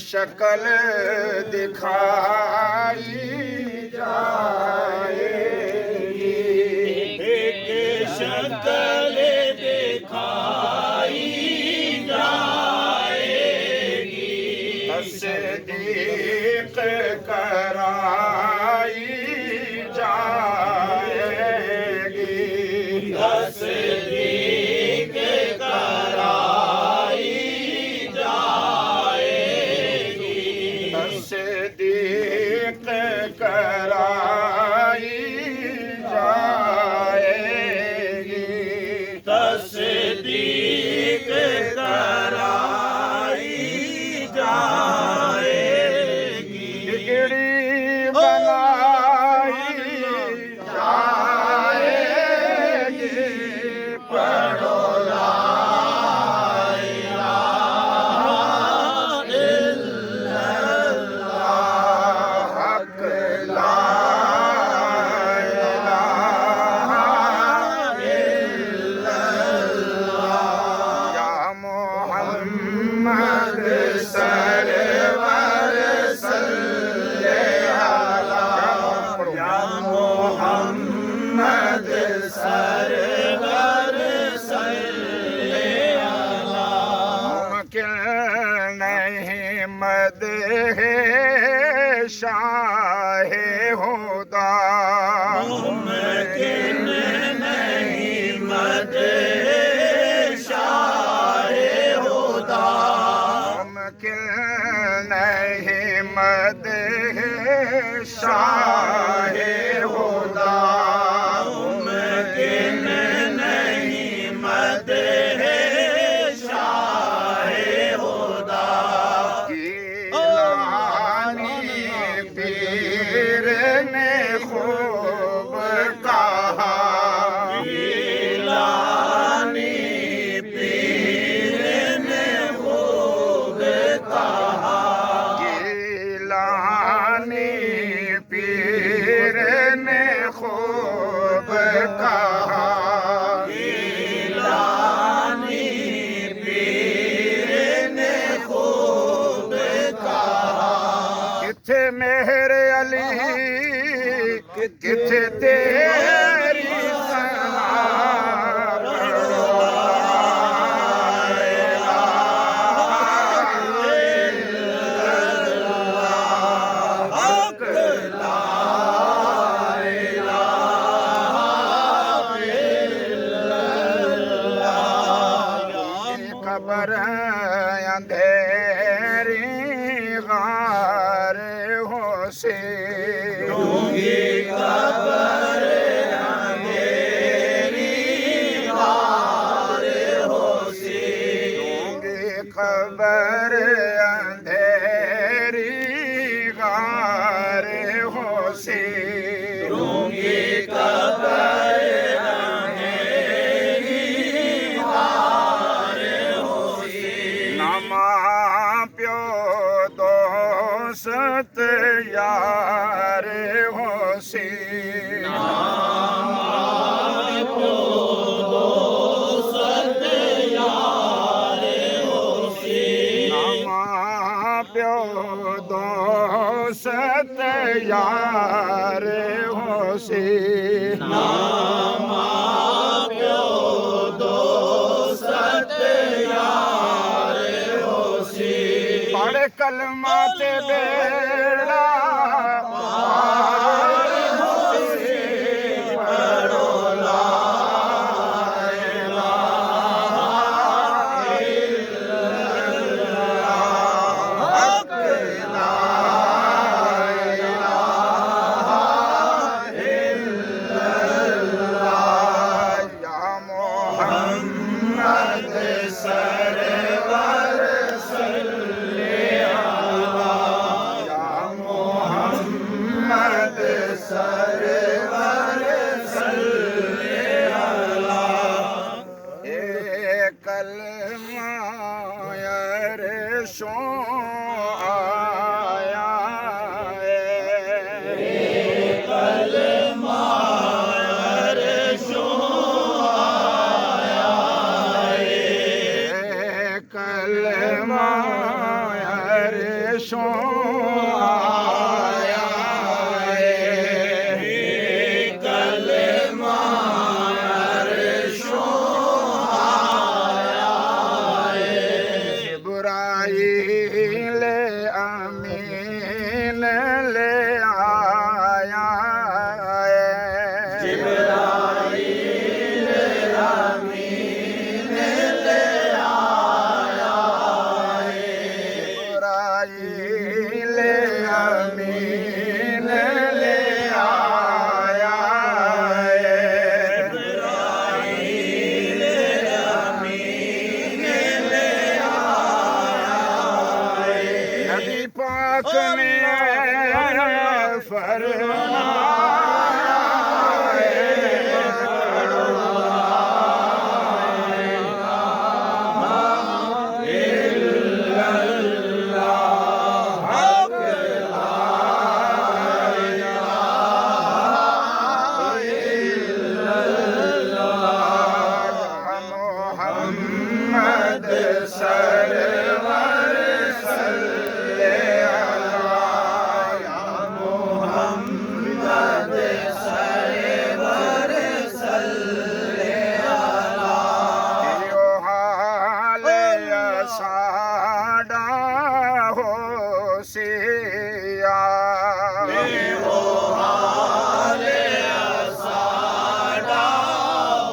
शक्ल दिखाई जाएगी, एक शक्ल दिखाई जाएगी, तस्दीक कराई जाएगी, तस्दीक कराई जाएगी, तस्दीक कराई जाएगी, तस्दीक कराई जाएगी, बिगड़ी बनाई जाएगी, पढ़ो ला इलाहा इल्लल्लाह, हक ला इलाहा इल्लल्लाह, या मोहम्मद सरवर सल्ले अला, या मोहम्मद सरवर सल्ले अला, मुमकिन नहीं मदह शाह खुदा, मुमकिन नहीं मदह शाह खुदा, मुमकिन नहीं मदह शाह खुदा, मुमकिन नहीं मदह शाह खुदा, गिलानी पीर ने खूब कहा, गिलानी पीर ने खूब कहा, गिलानी पीर ने खूब कहा, गिलानी पीर ने खूब कहा, किथे मेहर अली किथे तेरी सना, हक ला इलाहा इल्लल्लाह, खबर अंधेरी गार हो से, डूंगी कब्र अंधेरी गार होसी, डूंगी खबर अंधेरी गार हो से, डूंगी कब्र अंधेरी गार होसी, ना मां प्यो दोस्त यार हो से, दोस्त यार होसी, ना मां प्यो दोस्त यार हो से, मां प्यो दोस्त यार होसी, पढ़ कलमा ते बेड़ा पार होसी, पढ़ो ला इलाहा इल्लल्लाह, हक ला इलाहा इल्लल्लाह, या मोहम्मद सरवर सल्ले अला, या मोहम्मद सरवर सल्ले अला, ए कलमा अरशों आया है, कलमा अरशों आया है, कलमा अरशों आया कलमा अरशों आया जिब्राईल अमीन ले आया जिब्राईल अमीन ले आया जिब्राईल अमीन ले आया जिब्राईल अमीन ले नबी पाक ने फरमाया मोहम्मद सरवर सल्ले अला मोहम्मद सरवर सल्ले अला यो हाल साडा हो सिया ओ हाल साडा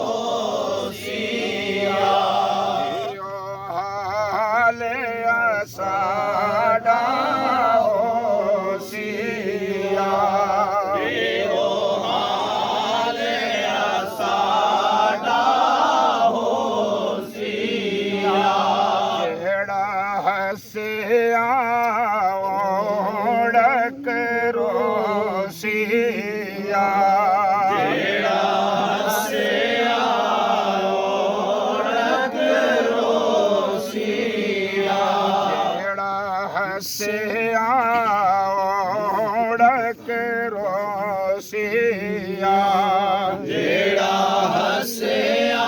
होशिया यो हाल साडा हो सिया ओ हाल साडा होशिया जेड़ा हसिया ओढ़क रोसिया जेड़ा हसिया ओढ़क रोशिया जेड़ा हसिया ओढ़क रोसिया जेड़ा हसिया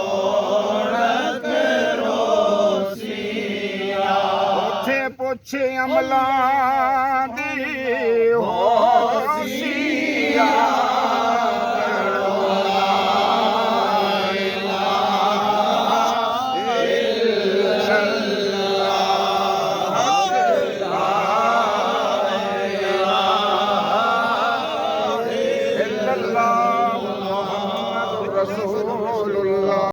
ओढ़क रोशिया उथे पुछ अमला दी होशिया